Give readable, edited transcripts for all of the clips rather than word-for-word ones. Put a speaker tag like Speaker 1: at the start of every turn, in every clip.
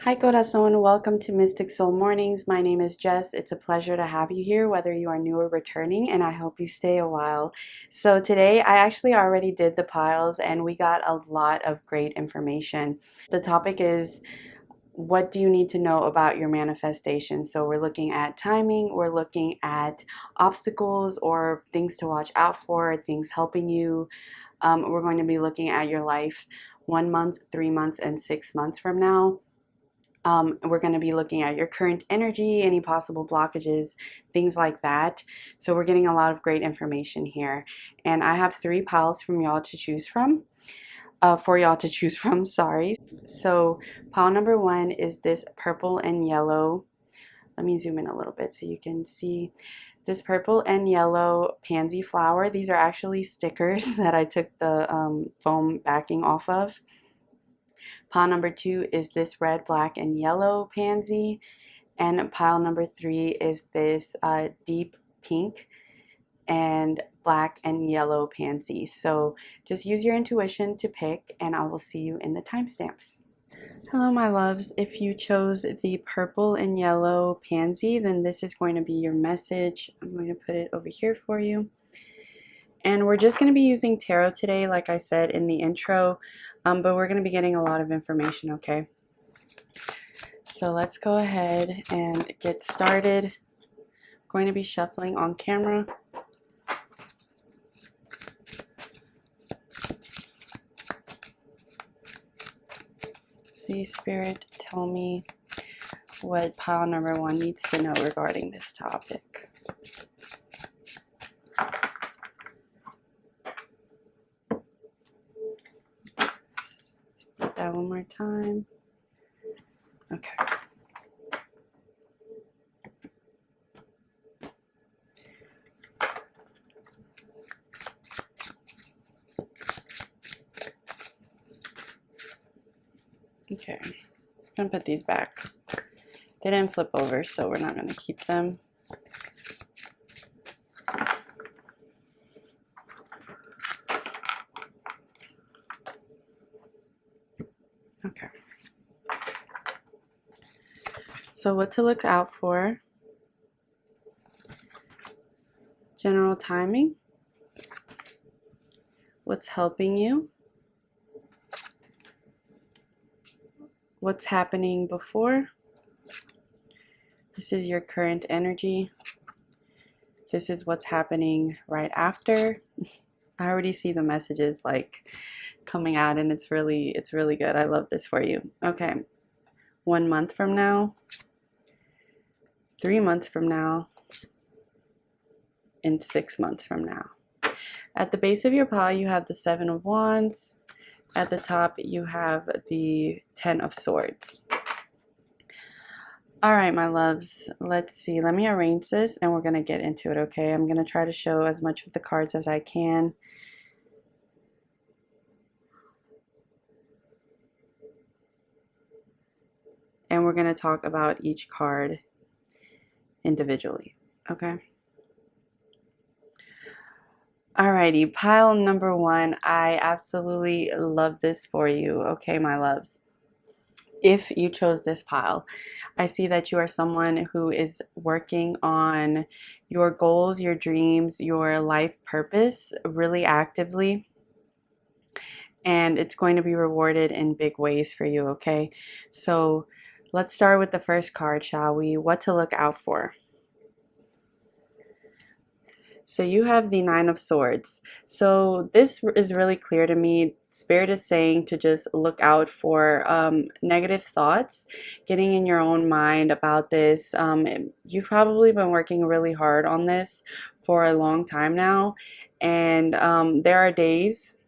Speaker 1: Hi, Corazon. Welcome to Mystic Soul Mornings. My name is Jess. It's a pleasure to have you here, whether you are new or returning, and I hope you stay a while. So today, I actually already did the piles, and we got a lot of great information. The topic is, what do you need to know about your manifestation? So we're looking at timing, we're looking at obstacles or things to watch out for, things helping you. We're going to be looking at your life 1 month, 3 months, and 6 months from now. We're going to be looking at your current energy, any possible blockages, things like that. So we're getting a lot of great information here. And I have 3 piles from y'all to choose from. For y'all to choose from, sorry. So pile number 1 is this purple and yellow. Let me zoom in a little bit so you can see this purple and yellow pansy flower. These are actually stickers that I took the foam backing off of. Pile number 2 is this red, black, and yellow pansy. And pile number 3 is this deep pink and black and yellow pansy. So just use your intuition to pick, and I will see you in the timestamps. Hello, my loves. If you chose the purple and yellow pansy, then this is going to be your message. I'm going to put it over here for you. And we're just going to be using tarot today, like I said in the intro, but we're going to be getting a lot of information, okay? So let's go ahead and get started. I'm going to be shuffling on camera. Please, Spirit, tell me what pile number 1 needs to know regarding this topic. That one more time. Okay. Okay. I'm gonna put these back. They didn't flip over, so we're not gonna keep them. Okay. So what to look out for? General timing. What's helping you? What's happening before? This is your current energy. This is what's happening right after. I already see the messages like coming out, and it's really good. I love this for you. Okay. 1 month from now, 3 months from now, and 6 months from now. At the base of your pile, you have the 7 of Wands. At the top, you have the 10 of Swords. All right, my loves, let's see. Let me arrange this, and we're going to get into it, okay? I'm going to try to show as much of the cards as I can. And we're going to talk about each card individually, okay? Alrighty, pile number 1. I absolutely love this for you, okay, my loves. If you chose this pile, I see that you are someone who is working on your goals, your dreams, your life purpose really actively. And it's going to be rewarded in big ways for you, okay? So let's start with the first card, shall we? What to look out for. So you have the 9 of Swords. So this is really clear to me. Spirit is saying to just look out for negative thoughts getting in your own mind about this. You've probably been working really hard on this for a long time now. And there are days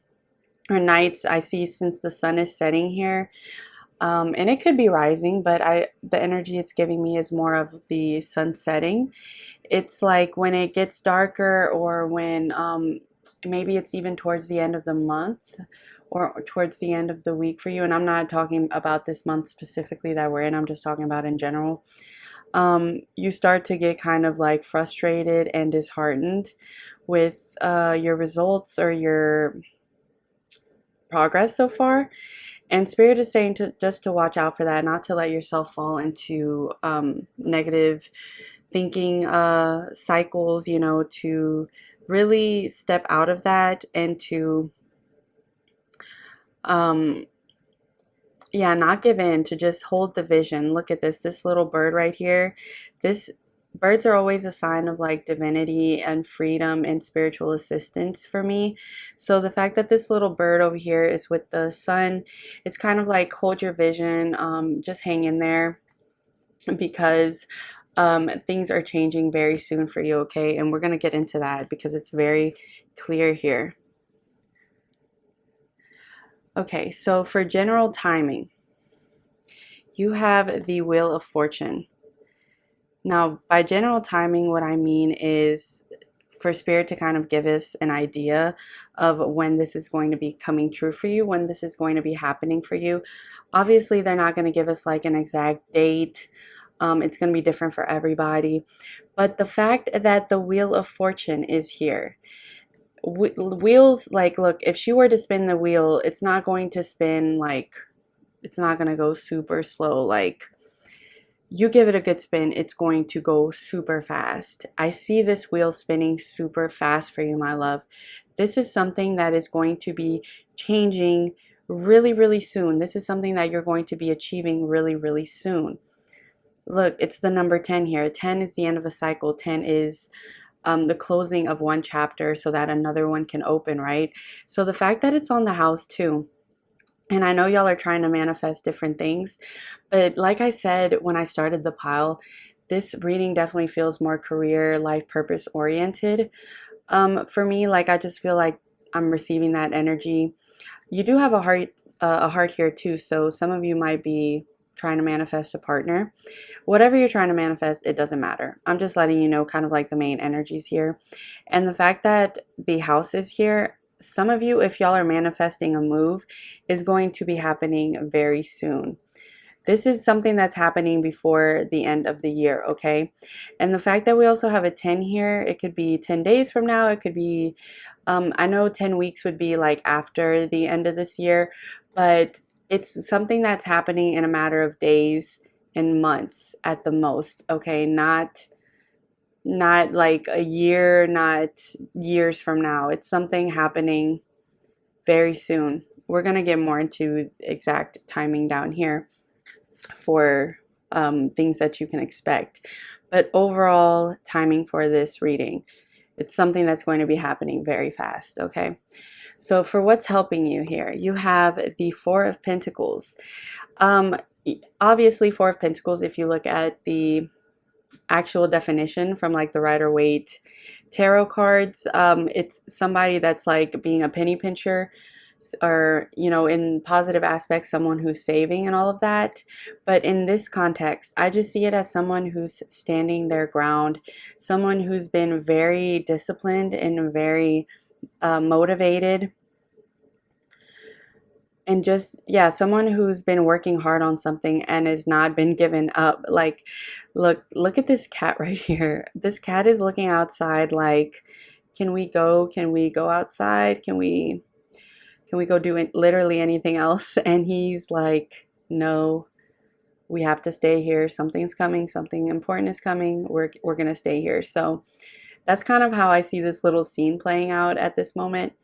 Speaker 1: or nights I see since the sun is setting here. And it could be rising, but the energy it's giving me is more of the sun setting. It's like when it gets darker, or when maybe it's even towards the end of the month or towards the end of the week for you. And I'm not talking about this month specifically that we're in. I'm just talking about in general. You start to get kind of like frustrated and disheartened with your results or your progress so far. And Spirit is saying to just to watch out for that, not to let yourself fall into negative thinking cycles, you know, to really step out of that and to um, yeah, not give in, to just hold the vision. Look at this little bird right here. This birds are always a sign of like divinity and freedom and spiritual assistance for me. So the fact that this little bird over here is with the sun, it's kind of like hold your vision, just hang in there, because things are changing very soon for you, okay? And we're going to get into that because it's very clear here. Okay, so for general timing, you have the Wheel of Fortune. Now, by general timing, what I mean is for Spirit to kind of give us an idea of when this is going to be coming true for you, when this is going to be happening for you. Obviously, they're not going to give us like an exact date. It's going to be different for everybody. But the fact that the Wheel of Fortune is here, wheels, like, look, if she were to spin the wheel, it's not going to spin like, it's not going to go super slow. Like, you give it a good spin, it's going to go super fast. I see this wheel spinning super fast for you, my love. This is something that is going to be changing really, really soon. This is something that you're going to be achieving really, really soon. Look, it's the number 10 here. 10 is the end of a cycle. 10 is the closing of one chapter so that another one can open, right? So the fact that it's on the house too, and I know y'all are trying to manifest different things, but like I said when I started the pile, this reading definitely feels more career, life purpose oriented. For me, like, I just feel like I'm receiving that energy. You do have a heart here too, so some of you might be trying to manifest a partner. Whatever you're trying to manifest, it doesn't matter. I'm just letting you know kind of like the main energies here. And the fact that the house is here, some of you, if y'all are manifesting a move, is going to be happening very soon. This is something that's happening before the end of the year, okay? And the fact that we also have a 10 here, it could be 10 days from now. It could be, I know 10 weeks would be like after the end of this year, but it's something that's happening in a matter of days and months at the most, okay? Not like a year, not years from now. It's something happening very soon. We're going to get more into exact timing down here for things that you can expect. But overall timing for this reading, it's something that's going to be happening very fast, okay? So for what's helping you here, you have the Four of Pentacles. Obviously, Four of Pentacles, if you look at the actual definition from like the Rider-Waite tarot cards, it's somebody that's like being a penny pincher, or, you know, in positive aspects, someone who's saving and all of that. But in this context, I just see it as someone who's standing their ground, someone who's been very disciplined and very motivated, and just, yeah, someone who's been working hard on something and has not been given up. Like, look at this cat right here. This cat is looking outside like, can we go outside? Can we go do literally anything else? And he's like, no, we have to stay here. Something's coming, something important is coming. We're gonna stay here. So that's kind of how I see this little scene playing out at this moment.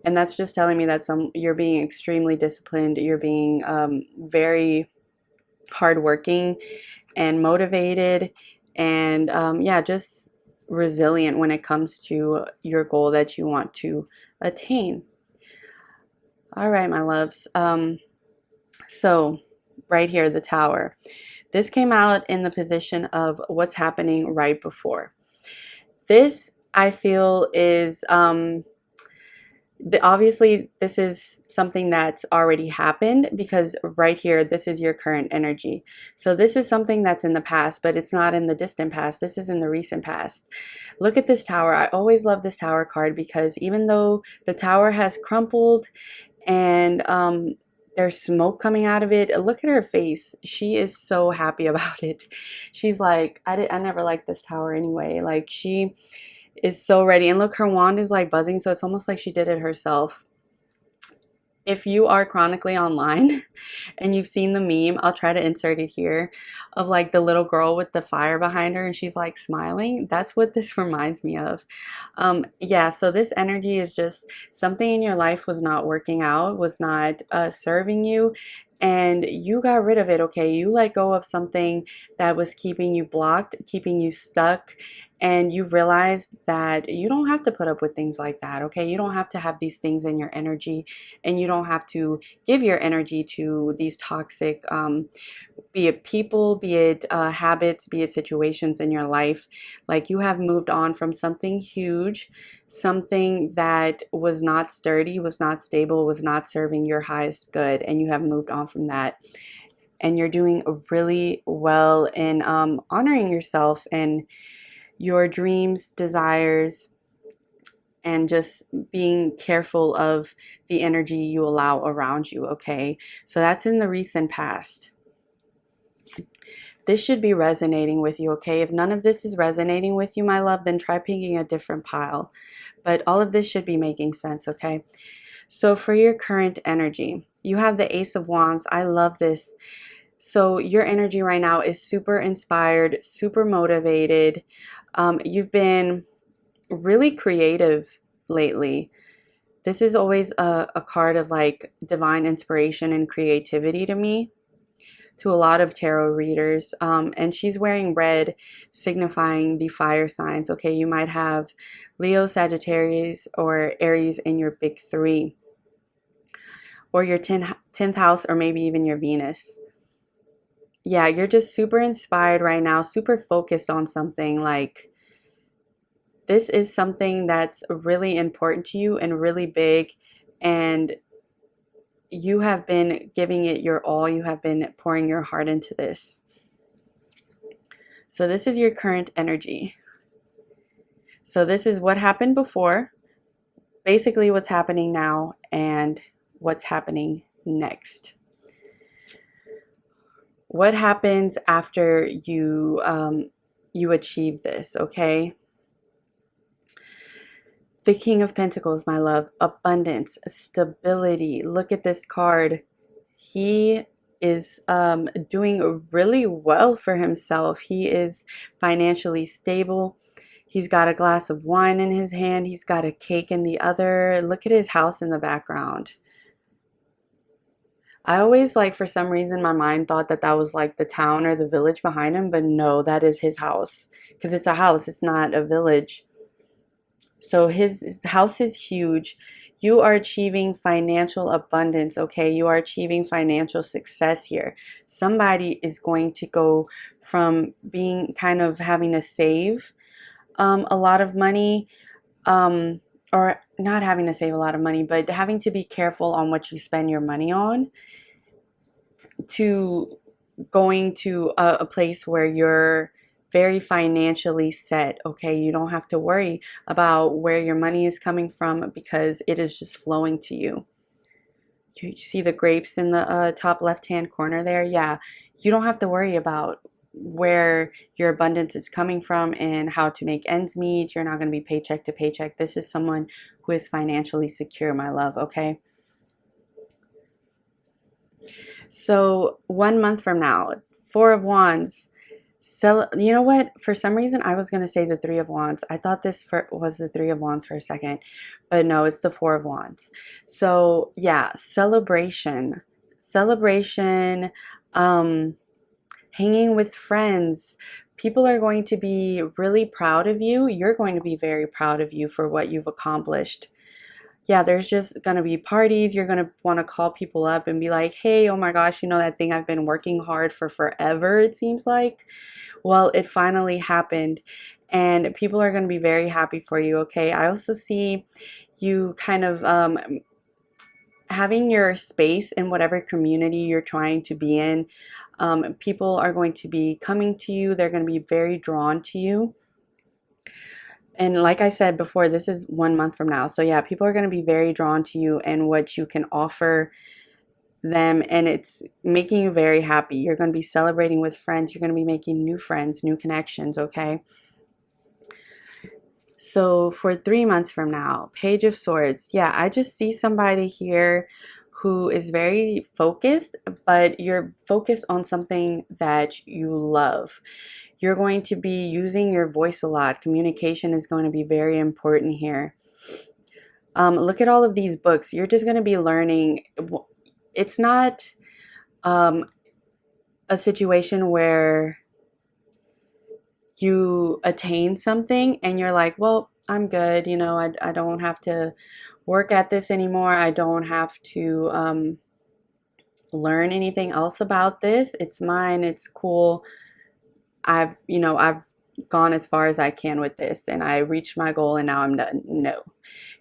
Speaker 1: And that's just telling me that you're being extremely disciplined. You're being very hardworking and motivated, and yeah, just resilient when it comes to your goal that you want to attain. All right, my loves. So right here, the Tower. This came out in the position of what's happening right before. This, I feel, is obviously this is something that's already happened, because right here, this is your current energy. So this is something that's in the past, but it's not in the distant past. This is in the recent past. Look at this Tower. I always love this Tower card, because even though the Tower has crumpled and there's smoke coming out of it, look at her face. She is so happy about it. She's like, I never liked this Tower anyway. Like, she is so ready. And look, her wand is like buzzing, so it's almost like she did it herself. If you are chronically online and you've seen the meme, I'll try to insert it here, of like the little girl with the fire behind her and she's like smiling. That's what this reminds me of. Yeah, so this energy is just something in your life was not working out, was not serving you, and you got rid of it, okay? You let go of something that was keeping you blocked, keeping you stuck, and you realized that you don't have to put up with things like that, okay? You don't have to have these things in your energy, and you don't have to give your energy to these toxic be it people, be it habits, be it situations in your life. Like you have moved on from something huge, something that was not sturdy, was not stable, was not serving your highest good, and you have moved on from that. And you're doing really well in honoring yourself and your dreams, desires, and just being careful of the energy you allow around you, okay? So that's in the recent past. This should be resonating with you, okay? If none of this is resonating with you, my love, then try picking a different pile. But all of this should be making sense, okay? So for your current energy, you have the Ace of Wands. I love this. So your energy right now is super inspired, super motivated. You've been really creative lately. This is always a card of like divine inspiration and creativity to me, to a lot of tarot readers. And she's wearing red, signifying the fire signs. Okay, you might have Leo, Sagittarius, or Aries in your big three, or your 10th house, or maybe even your Venus. Yeah, you're just super inspired right now, super focused on something. Like this is something that's really important to you and really big, and you have been giving it your all. You have been pouring your heart into this. So this is your current energy. So this is what happened before, basically what's happening now, and what's happening next. What happens after you achieve this, okay? The King of Pentacles, my love, abundance, stability. Look at this card. He is doing really well for himself. He is financially stable. He's got a glass of wine in his hand. He's got a cake in the other. Look at his house in the background. I always, like, for some reason, my mind thought that that was like the town or the village behind him, but no, that is his house. Because it's a house, it's not a village. So his house is huge. You are achieving financial abundance, okay? You are achieving financial success here. Somebody is going to go from being kind of having to save a lot of money, or not having to save a lot of money, but having to be careful on what you spend your money on, to going to a place where you're very financially set, okay? You don't have to worry about where your money is coming from because it is just flowing to you. You see the grapes in the top left-hand corner there? Yeah, you don't have to worry about where your abundance is coming from and how to make ends meet. You're not going to be paycheck to paycheck. This is someone who is financially secure, my love, okay? So 1 month from now, Four of Wands. You know what? For some reason, I was going to say the Three of Wands. I thought this was the Three of Wands for a second, but no, it's the Four of Wands. So yeah, celebration, celebration, hanging with friends. People are going to be really proud of you. You're going to be very proud of you for what you've accomplished. Yeah, there's just going to be parties. You're going to want to call people up and be like, hey, oh my gosh, you know that thing I've been working hard for forever, it seems like? Well, it finally happened, and people are going to be very happy for you, okay? I also see you kind of having your space in whatever community you're trying to be in. People are going to be coming to you. They're going to be very drawn to you. And like I said before, this is 1 month from now. So yeah, people are going to be very drawn to you and what you can offer them, and it's making you very happy. You're going to be celebrating with friends. You're going to be making new friends, new connections, okay? So for 3 months from now, Page of Swords. Yeah, I just see somebody here who is very focused, but you're focused on something that you love. You're going to be using your voice a lot. Communication is going to be very important here. Look at all of these books. You're just going to be learning. It's not a situation where you attain something and you're like, well, I'm good. You know, I don't have to work at this anymore. I don't have to learn anything else about this. It's mine. It's cool. I've gone as far as I can with this and I reached my goal and now I'm done. No,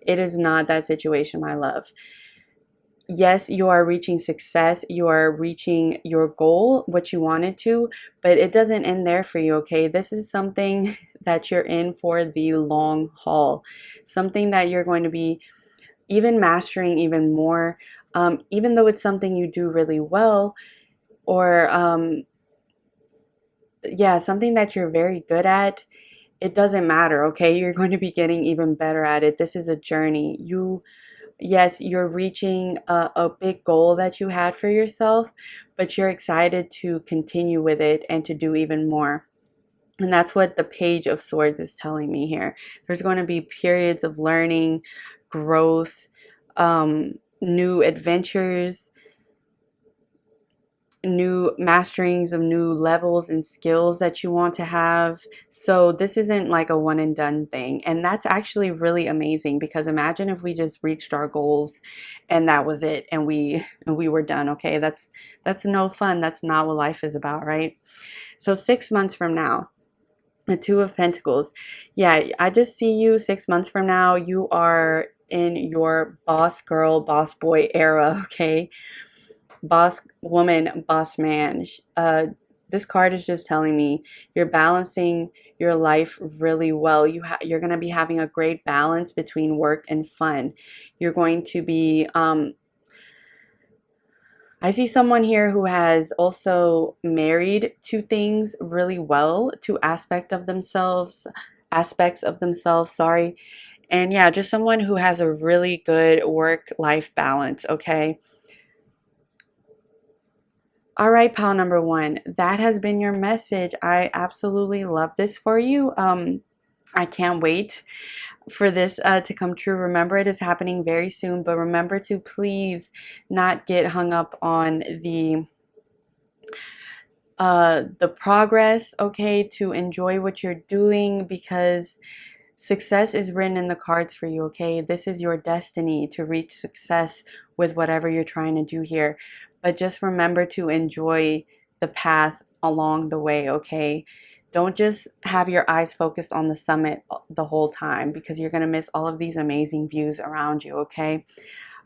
Speaker 1: it is not that situation, my love. Yes, you are reaching success. You are reaching your goal, what you wanted to, but it doesn't end there for you, okay? This is something that you're in for the long haul, something that you're going to be even mastering even more, even though it's something you do really well, or yeah, something that you're very good at. It doesn't matter, okay? You're going to be getting even better at it. This is a journey. Yes, you're reaching a big goal that you had for yourself, but you're excited to continue with it and to do even more. And that's what the Page of Swords is telling me here. There's going to be periods of learning, growth, new adventures, new masterings of new levels and skills that you want to have. So this isn't like a one and done thing. And that's actually really amazing, because imagine if we just reached our goals and that was it and we were done. Okay, that's no fun. That's not what life is about, right? So 6 months from now, the Two of Pentacles. Yeah, I just see you 6 months from now. You are in your boss girl, boss boy era, okay? Boss woman, boss man. This card is just telling me you're balancing your life really well. You're going to be having a great balance between work and fun. You're going to be I see someone here who has also married to things really well, to aspects of themselves, sorry. And yeah, just someone who has a really good work-life balance, okay? All right, pile number one, that has been your message. I absolutely love this for you. I can't wait for this to come true. Remember, it is happening very soon, but remember to please not get hung up on the progress, okay, to enjoy what you're doing, because success is written in the cards for you, okay? This is your destiny to reach success with whatever you're trying to do here. But just remember to enjoy the path along the way, okay? Don't just have your eyes focused on the summit the whole time, because you're going to miss all of these amazing views around you, okay?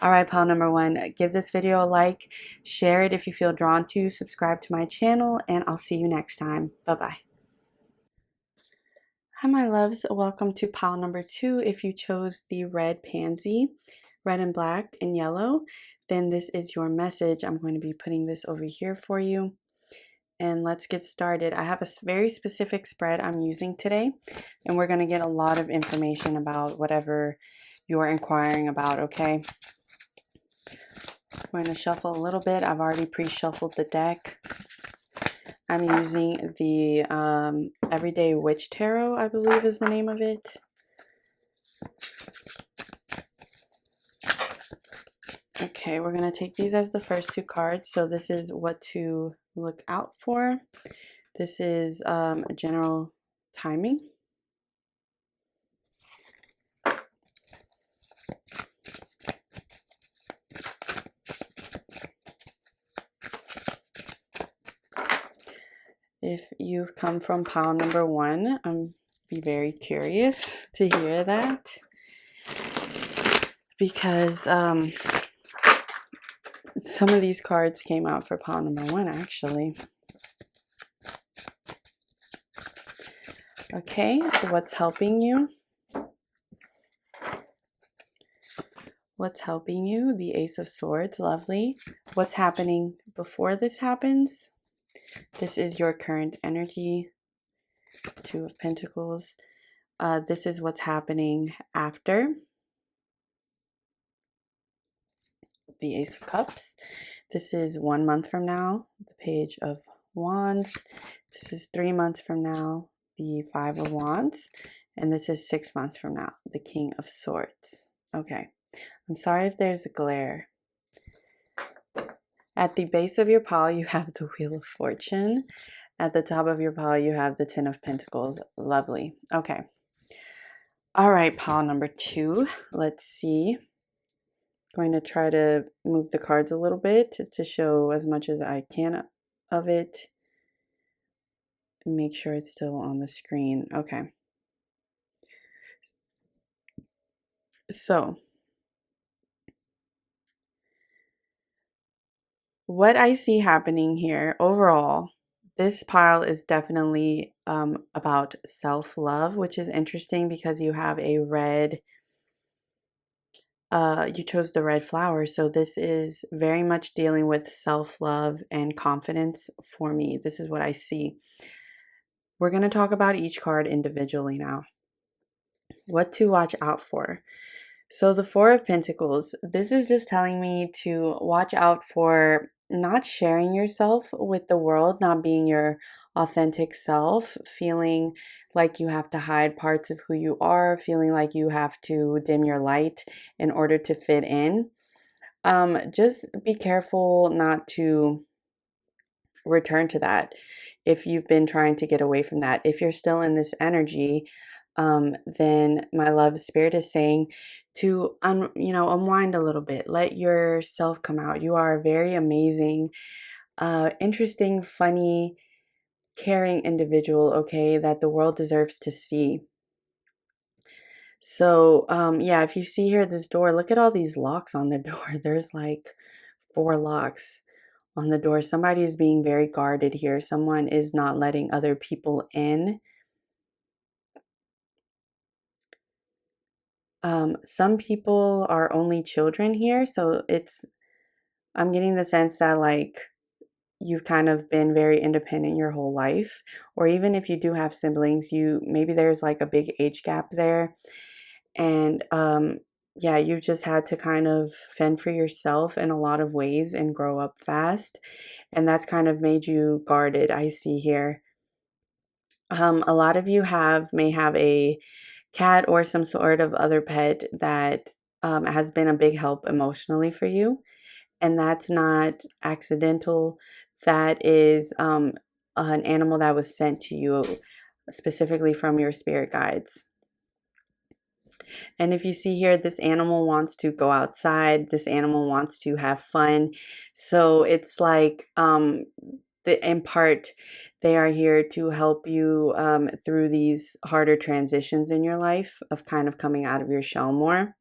Speaker 1: All right, pile number one, give this video a like, share it if you feel drawn to, subscribe to my channel, and I'll see you next time. Bye-bye. Hi, my loves. Welcome to pile number two. If you chose the red pansy, red and black and yellow, then this is your message. I'm going to be putting this over here for you. And let's get started. I have a very specific spread I'm using today, and we're going to get a lot of information about whatever you're inquiring about, okay? I'm going to shuffle a little bit. I've already pre-shuffled the deck. I'm using the Everyday Witch Tarot, I believe is the name of it. Okay, we're going to take these as the first two cards. So this is what to look out for. This is a general timing. If you've come from pile number one, I'm be very curious to hear that, because some of these cards came out for pile number one, actually. Okay, what's helping you? What's helping you? The Ace of Swords, lovely. What's happening before this happens? This is your current energy. Two of Pentacles. This is what's happening after. the Ace of Cups. This is 1 month from now, the Page of Wands. This is 3 months from now, the Five of Wands. And this is 6 months from now, the King of Swords. Okay, I'm sorry if there's a glare. At the base of your pile, you have the Wheel of Fortune. At the top of your pile, you have the Ten of Pentacles. Lovely. Okay. All right, pile number 2. Let's see. Going to try to move the cards a little bit to show as much as I can of it. Make sure it's still on the screen. Okay. So, what I see happening here overall, this pile is definitely about self-love, which is interesting because you have a red, you chose the red flower. So this is very much dealing with self-love and confidence for me. This is what I see. We're going to talk about each card individually now. What to watch out for. So the Four of Pentacles, this is just telling me to watch out for not sharing yourself with the world, not being your authentic self, feeling like you have to hide parts of who you are, feeling like you have to dim your light in order to fit in. Just be careful not to return to that if you've been trying to get away from that. If you're still in this energy, then my love spirit is saying to unwind a little bit, let yourself come out. You are a very amazing, interesting, funny, caring individual, okay, that the world deserves to see. So yeah, if you see here this door, look at all these locks on the door. There's like 4 locks on the door. Somebody is being very guarded here. Someone is not letting other people in. Some people are only children here, so I'm getting the sense that like you've kind of been very independent your whole life, or even if you do have siblings, maybe there's like a big age gap there, and yeah, you've just had to kind of fend for yourself in a lot of ways and grow up fast, and that's kind of made you guarded, I see here. A lot of you may have a cat or some sort of other pet that has been a big help emotionally for you. And that's not accidental. That is an animal that was sent to you specifically from your spirit guides. And if you see here, this animal wants to go outside. This animal wants to have fun. So it's like in part, they are here to help you through these harder transitions in your life of kind of coming out of your shell more.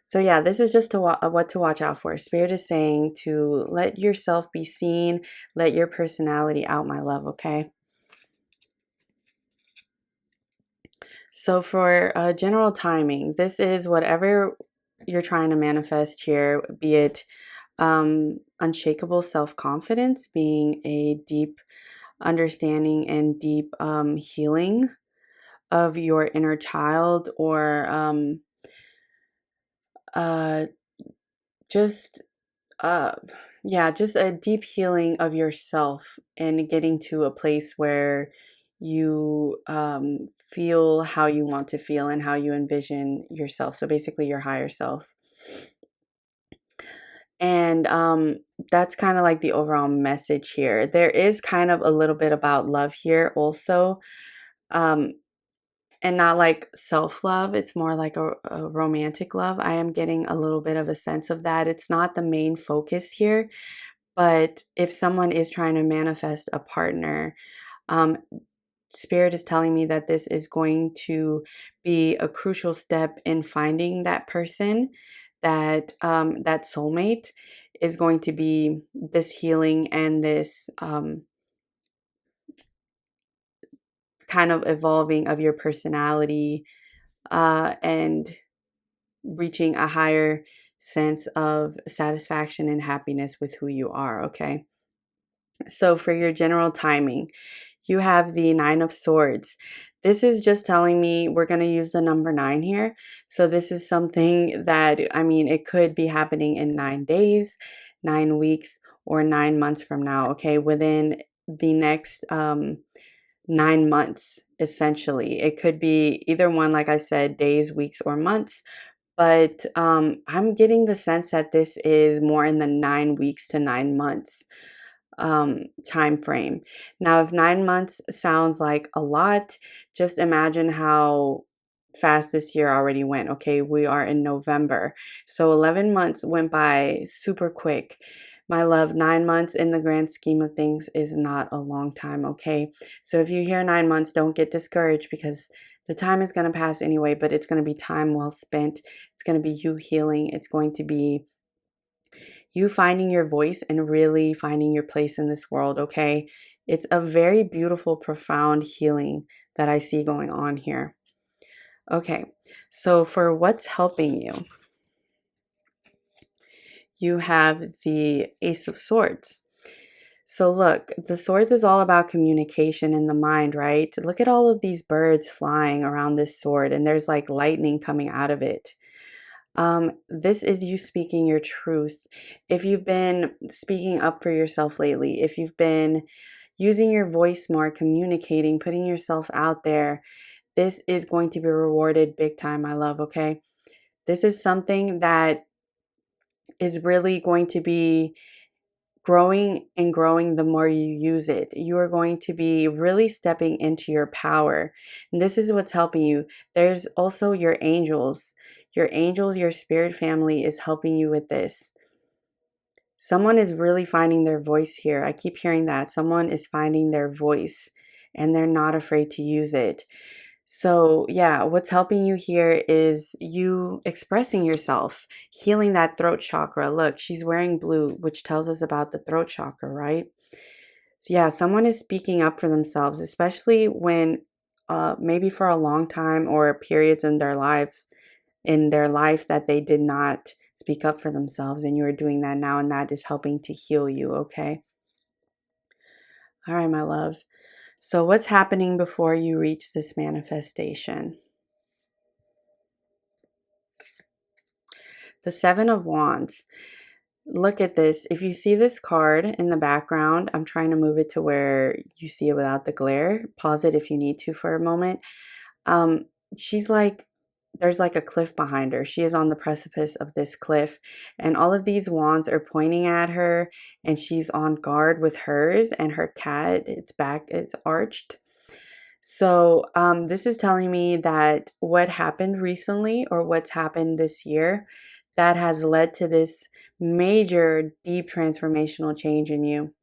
Speaker 1: So yeah, this is just what to watch out for. Spirit is saying to let yourself be seen, let your personality out, my love, okay? So for general timing, this is whatever you're trying to manifest here, be it unshakable self-confidence, being a deep understanding and deep healing of your inner child, or uh, just yeah, just a deep healing of yourself and getting to a place where you feel how you want to feel and how you envision yourself. So basically your higher self. And that's kind of like the overall message here. There is kind of a little bit about love here also. Um, and not like self-love. It's more like a romantic love. I am getting a little bit of a sense of that. It's not the main focus here, but if someone is trying to manifest a partner, um, Spirit is telling me that this is going to be a crucial step in finding that person, that soulmate is going to be this healing and this kind of evolving of your personality, and reaching a higher sense of satisfaction and happiness with who you are, okay? So for your general timing, you have the Nine of Swords. This is just telling me we're going to use the number 9 here. So this is something that, I mean, it could be happening in 9 days, 9 weeks, or 9 months from now, okay? Within the next 9 months, essentially. It could be either one, like I said, days, weeks, or months. But I'm getting the sense that this is more in the 9 weeks to 9 months time frame. Now, if 9 months sounds like a lot, just imagine how fast this year already went. Okay, we are in November. So 11 months went by super quick. My love, 9 months in the grand scheme of things is not a long time, okay? So if you hear 9 months, don't get discouraged because the time is going to pass anyway, but it's going to be time well spent. It's going to be you healing. It's going to be you finding your voice and really finding your place in this world, okay? It's a very beautiful, profound healing that I see going on here. Okay, so for what's helping you, you have the Ace of Swords. So look, the swords is all about communication in the mind, right? Look at all of these birds flying around this sword, and there's like lightning coming out of it. This is you speaking your truth. If you've been speaking up for yourself lately, if you've been using your voice more, communicating, putting yourself out there, this is going to be rewarded big time, my love, okay? This is something that is really going to be growing and growing the more you use it. You are going to be really stepping into your power. And this is what's helping you. There's also your angels. Your angels, your spirit family is helping you with this. Someone is really finding their voice here. I keep hearing that. Someone is finding their voice and they're not afraid to use it. So, yeah, what's helping you here is you expressing yourself, healing that throat chakra. Look, she's wearing blue, which tells us about the throat chakra, right? So, yeah, someone is speaking up for themselves, especially when maybe for a long time or periods in their life that they did not speak up for themselves, and you are doing that now, and that is helping to heal you, okay? All right, my love. So what's happening before you reach this manifestation? The Seven of Wands. Look at this. If you see this card in the background, I'm trying to move it to where you see it without the glare. Pause it if you need to for a moment. Um, she's like, there's like a cliff behind her. She is on the precipice of this cliff, and all of these wands are pointing at her, and she's on guard with hers, and her cat, its back is arched. So, this is telling me that what happened recently or what's happened this year that has led to this major, deep transformational change in you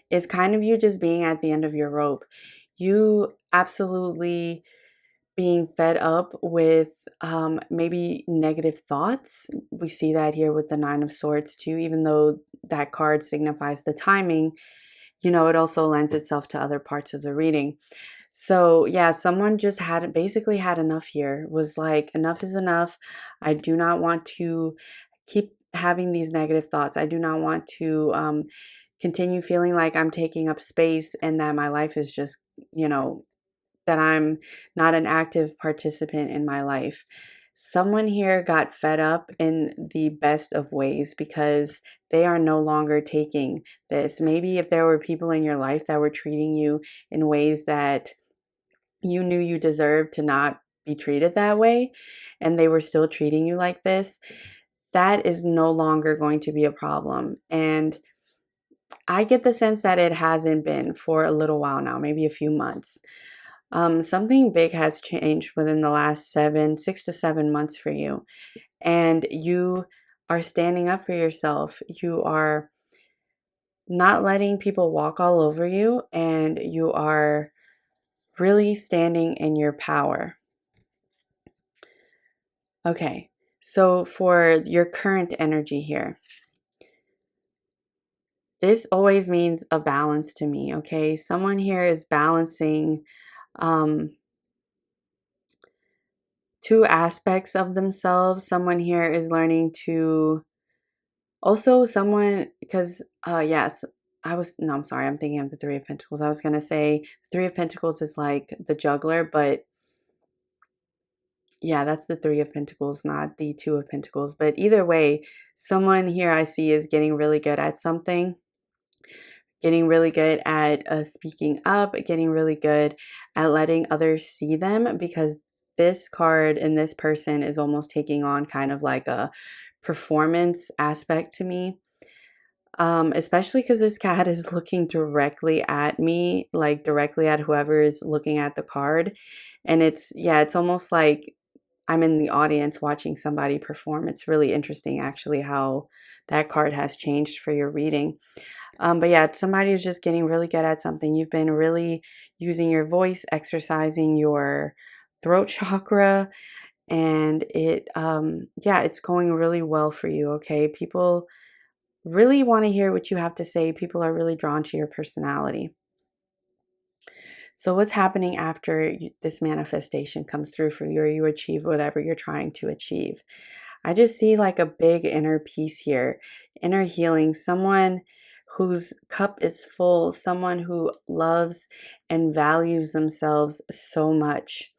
Speaker 1: is kind of you just being at the end of your rope. You absolutely being fed up with maybe negative thoughts. We see that here with the Nine of Swords too, even though that card signifies the timing, you know, it also lends itself to other parts of the reading. So yeah, someone just had basically had enough here, was like, enough is enough. I do not want to keep having these negative thoughts. I do not want to continue feeling like I'm taking up space and that my life is just, you know, that I'm not an active participant in my life. Someone here got fed up in the best of ways because they are no longer taking this. Maybe if there were people in your life that were treating you in ways that you knew you deserved to not be treated that way, and they were still treating you like this, that is no longer going to be a problem. And I get the sense that it hasn't been for a little while now, maybe a few months. Something big has changed within the last 6 to 7 months for you. And you are standing up for yourself. You are not letting people walk all over you, and you are really standing in your power. Okay, so for your current energy here, this always means a balance to me, okay? Someone here is balancing um, two aspects of themselves. Someone here is learning to also someone, because yes, no, I'm sorry, I'm thinking of the Three of Pentacles. I was going to say Three of Pentacles is like the juggler, but yeah, that's the Three of Pentacles, not the Two of Pentacles. But either way, someone here I see is getting really good at something, getting really good at speaking up, getting really good at letting others see them, because this card and this person is almost taking on kind of like a performance aspect to me. Especially because this cat is looking directly at me, like directly at whoever is looking at the card. And it's almost like I'm in the audience watching somebody perform. It's really interesting, actually, how that card has changed for your reading. But yeah, somebody is just getting really good at something. You've been really using your voice, exercising your throat chakra, and it's going really well for you. Okay, people really want to hear what you have to say. People are really drawn to your personality. So what's happening after this manifestation comes through for you, or you achieve whatever you're trying to achieve? I just see like a big inner peace here, inner healing, someone whose cup is full, someone who loves and values themselves so much,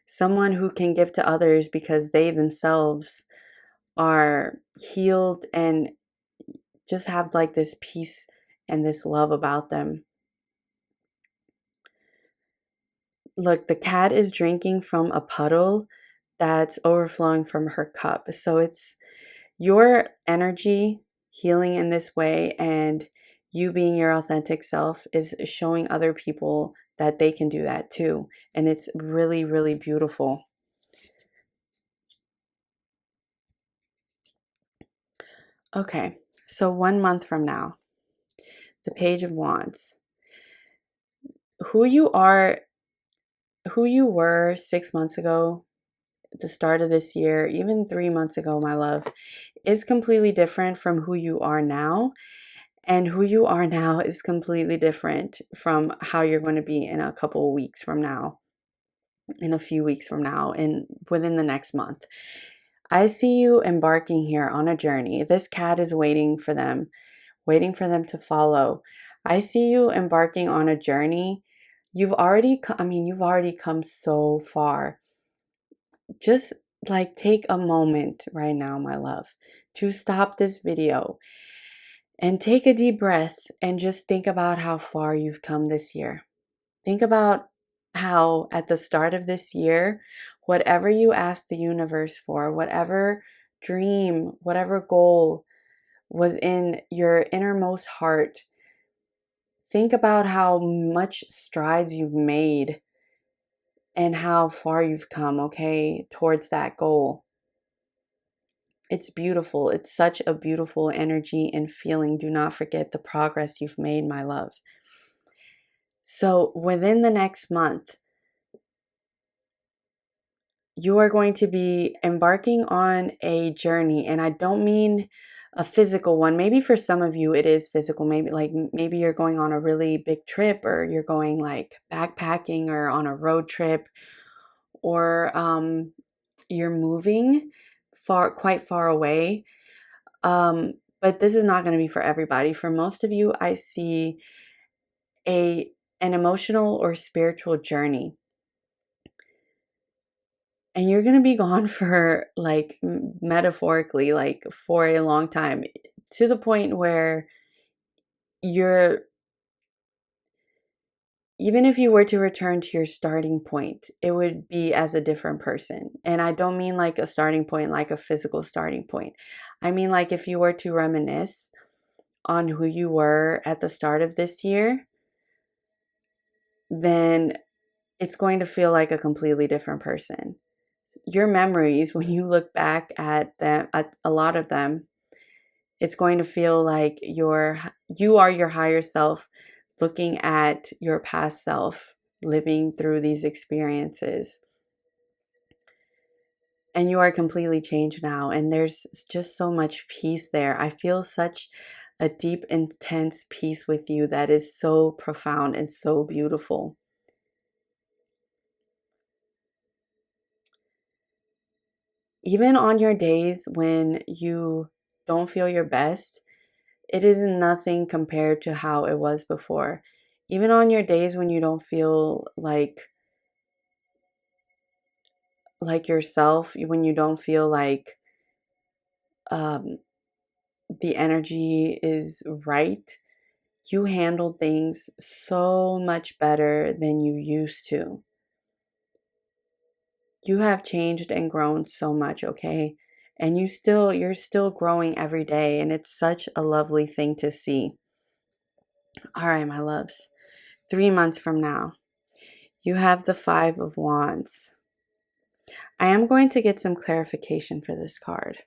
Speaker 1: someone who can give to others because they themselves are healed and just have like this peace and this love about them. Look, the cat is drinking from a puddle that's overflowing from her cup. So it's your energy healing in this way, and you being your authentic self is showing other people that they can do that too. And it's really, really beautiful. Okay, so 1 month from now, the Page of Wands. Who you are, who you were 6 months ago, the start of this year, even 3 months ago, my love, is completely different from who you are now. And who you are now is completely different from how you're going to be in a couple of weeks from now, in a few weeks from now, and within the next month. I see you embarking here on a journey. This cat is waiting for them to follow. I see you embarking on a journey. You've already come so far. Just like take a moment right now, my love, to stop this video and take a deep breath and just think about how far you've come this year. Think about how at the start of this year, whatever you asked the universe for, whatever dream, whatever goal was in your innermost heart, think about how much strides you've made and how far you've come, okay, towards that goal. It's beautiful. It's such a beautiful energy and feeling. Do not forget the progress you've made, my love. So within the next month, you are going to be embarking on a journey. And I don't mean a physical one. Maybe for some of you it is physical. Maybe you're going on a really big trip, or you're going like backpacking or on a road trip, or you're moving quite far away. But this is not going to be for everybody. For most of you, I see an emotional or spiritual journey. And you're going to be gone for, like, metaphorically, like for a long time, to the point where you're, even if you were to return to your starting point, it would be as a different person. And I don't mean like a starting point, like a physical starting point. I mean, like if you were to reminisce on who you were at the start of this year, then it's going to feel like a completely different person. Your memories, when you look back at them, at a lot of them, it's going to feel like you are your higher self looking at your past self, living through these experiences. And you are completely changed now. And there's just so much peace there. I feel such a deep, intense peace with you that is so profound and so beautiful. Even on your days when you don't feel your best, it is nothing compared to how it was before. Even on your days when you don't feel like yourself, when you don't feel like um, the energy is right, you handle things so much better than you used to. You have changed and grown so much, okay? And you're still growing every day, and it's such a lovely thing to see. All right, my loves. 3 months from now, you have the Five of Wands. I am going to get some clarification for this card.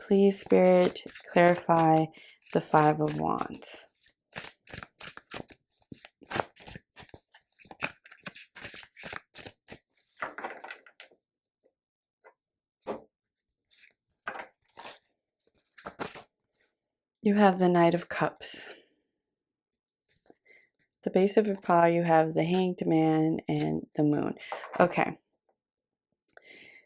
Speaker 1: Please, Spirit, clarify the Five of Wands. You have the Knight of Cups. The base of your pile, you have the Hanged Man and the Moon. Okay.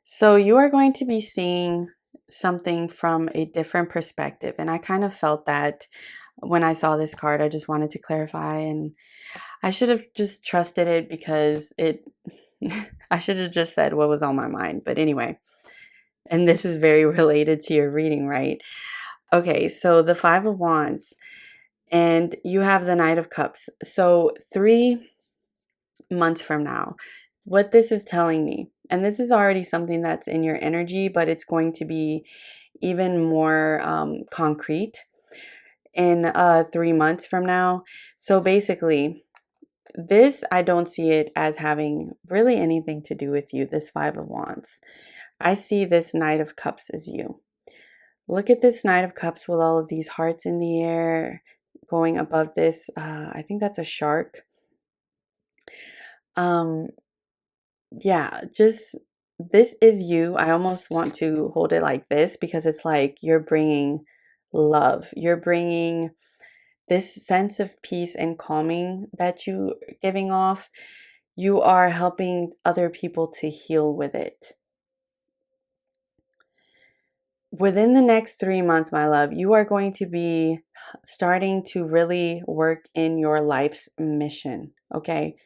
Speaker 1: So you are going to be seeing something from a different perspective. And I kind of felt that when I saw this card. I just wanted to clarify, and I should have just trusted it because I should have just said what was on my mind. But anyway, and this is very related to your reading, right? Okay, so the Five of Wands, and you have the Knight of Cups. So 3 months from now, what this is telling me, and this is already something that's in your energy, but it's going to be even more concrete in 3 months from now. So basically, this, I don't see it as having really anything to do with you, this Five of Wands. I see this Knight of Cups as you. Look at this Knight of Cups with all of these hearts in the air going above this. I think that's a shark. Um, yeah, just this is you. I almost want to hold it like this because it's like you're bringing love. You're bringing this sense of peace and calming that you giving off. You are helping other people to heal with it. Within the next 3 months, my love, you are going to be starting to really work in your life's mission, okay?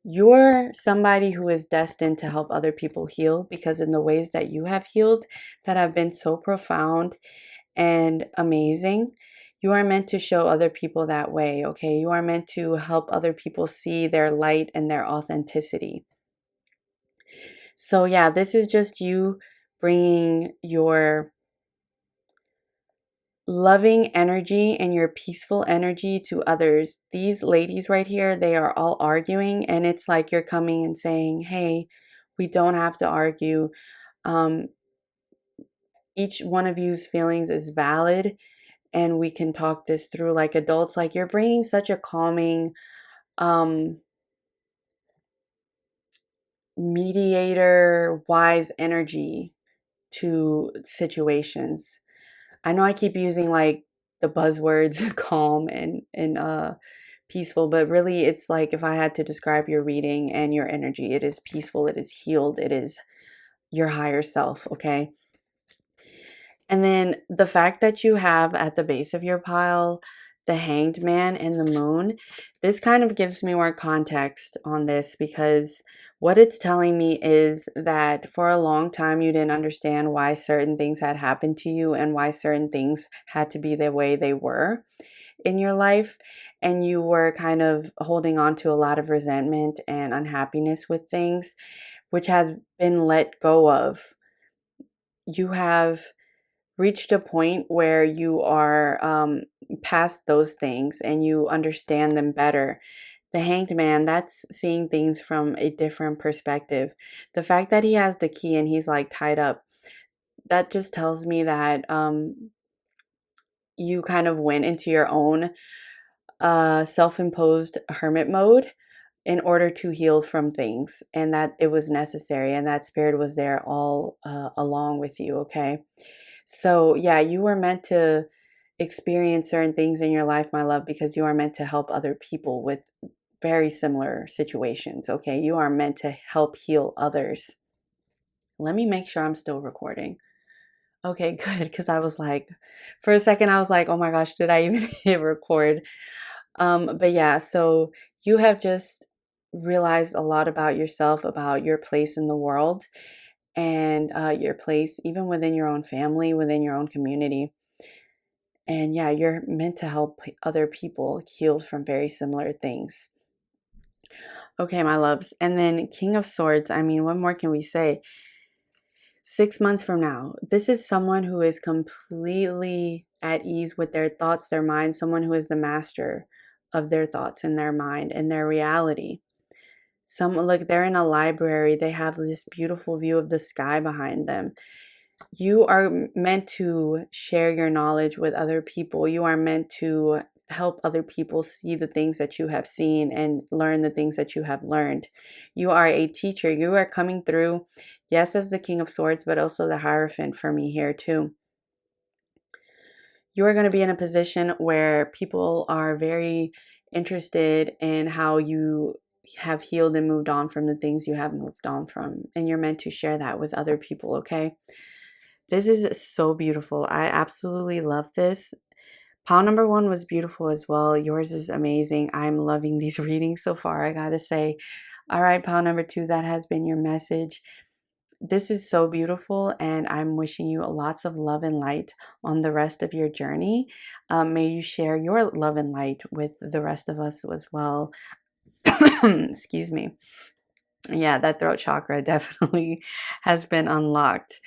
Speaker 1: You're somebody who is destined to help other people heal, because in the ways that you have healed that have been so profound and amazing, you are meant to show other people that way, okay? You are meant to help other people see their light and their authenticity. So yeah, this is just you bringing your loving energy and your peaceful energy to others. These ladies right here, they are all arguing, and it's like you're coming and saying, hey, we don't have to argue. Um, each one of you's feelings is valid, and we can talk this through like adults. Like, you're bringing such a calming mediator, wise energy to situations. I know I keep using like the buzzwords calm and peaceful, but really it's like, if I had to describe your reading and your energy, it is peaceful, it is healed, it is your higher self, okay? And then the fact that you have at the base of your pile the Hanged Man and the Moon, this kind of gives me more context on this, because what it's telling me is that for a long time you didn't understand why certain things had happened to you and why certain things had to be the way they were in your life, and you were kind of holding on to a lot of resentment and unhappiness with things, which has been let go of. You have reached a point where you are past those things and you understand them better. The Hanged Man, that's seeing things from a different perspective. The fact that he has the key and he's like tied up, that just tells me that you kind of went into your own self-imposed hermit mode in order to heal from things, and that it was necessary, and that spirit was there all along with you, okay? So yeah, you were meant to experience certain things in your life, my love, because you are meant to help other people with very similar situations, okay? You are meant to help heal others. Let me make sure I'm still recording. Okay, good, because I was like, for a second, I was like, oh my gosh, did I even hit record? But yeah, so you have just realized a lot about yourself, about your place in the world, and your place even within your own family, within your own community. And yeah, you're meant to help other people heal from very similar things. Okay, my loves. And then King of Swords, I mean, what more can we say? 6 months from now, this is someone who is completely at ease with their thoughts, their mind, someone who is the master of their thoughts and their mind and their reality. Some look, they're in a library, they have this beautiful view of the sky behind them. You are meant to share your knowledge with other people. You are meant to help other people see the things that you have seen and learn the things that you have learned. You are a teacher. You are coming through, yes, as the King of Swords, but also the Hierophant for me here too. You are going to be in a position where people are very interested in how you have healed and moved on from the things you have moved on from. And you're meant to share that with other people, okay? This is so beautiful. I absolutely love this. Pile number one was beautiful as well. Yours is amazing. I'm loving these readings so far, I gotta say. All right, pile number two, that has been your message. This is so beautiful, and I'm wishing you lots of love and light on the rest of your journey. May you share your love and light with the rest of us as well. Excuse me. Yeah, that throat chakra definitely has been unlocked.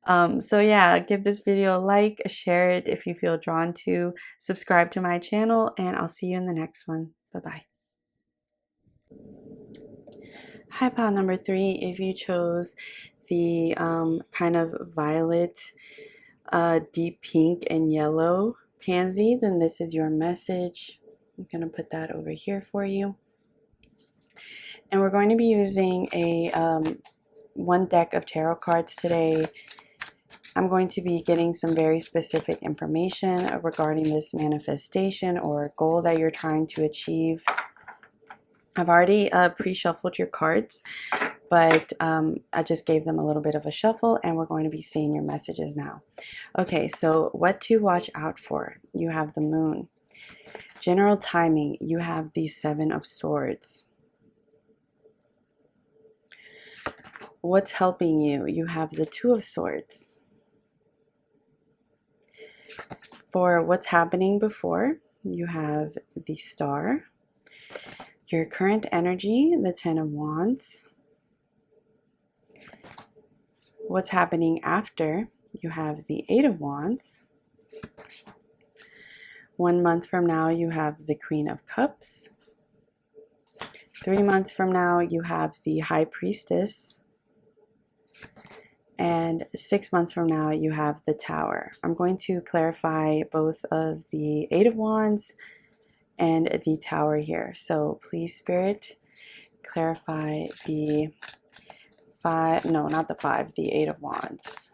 Speaker 1: So yeah, give this video a like, share it if you feel drawn to, subscribe to my channel, and I'll see you in the next one. Bye-bye. Hi, pile number three. If you chose the kind of violet, deep pink, and yellow pansy, then this is your message. I'm going to put that over here for you. And we're going to be using a one deck of tarot cards today. I'm going to be getting some very specific information regarding this manifestation or goal that you're trying to achieve. I've already pre-shuffled your cards, but I just gave them a little bit of a shuffle, and we're going to be seeing your messages now. Okay, so what to watch out for? You have the Moon. General timing, you have the Seven of Swords. What's helping you? You have the Two of Swords. For what's happening before, you have the Star. Your current energy, the Ten of Wands. What's happening after, you have the Eight of Wands. 1 month from now, you have the Queen of Cups. 3 months from now, you have the High Priestess. And 6 months from now, you have the Tower. I'm going to clarify both of the Eight of Wands and the Tower here. So please, Spirit, clarify the five, no, not the five, the Eight of Wands.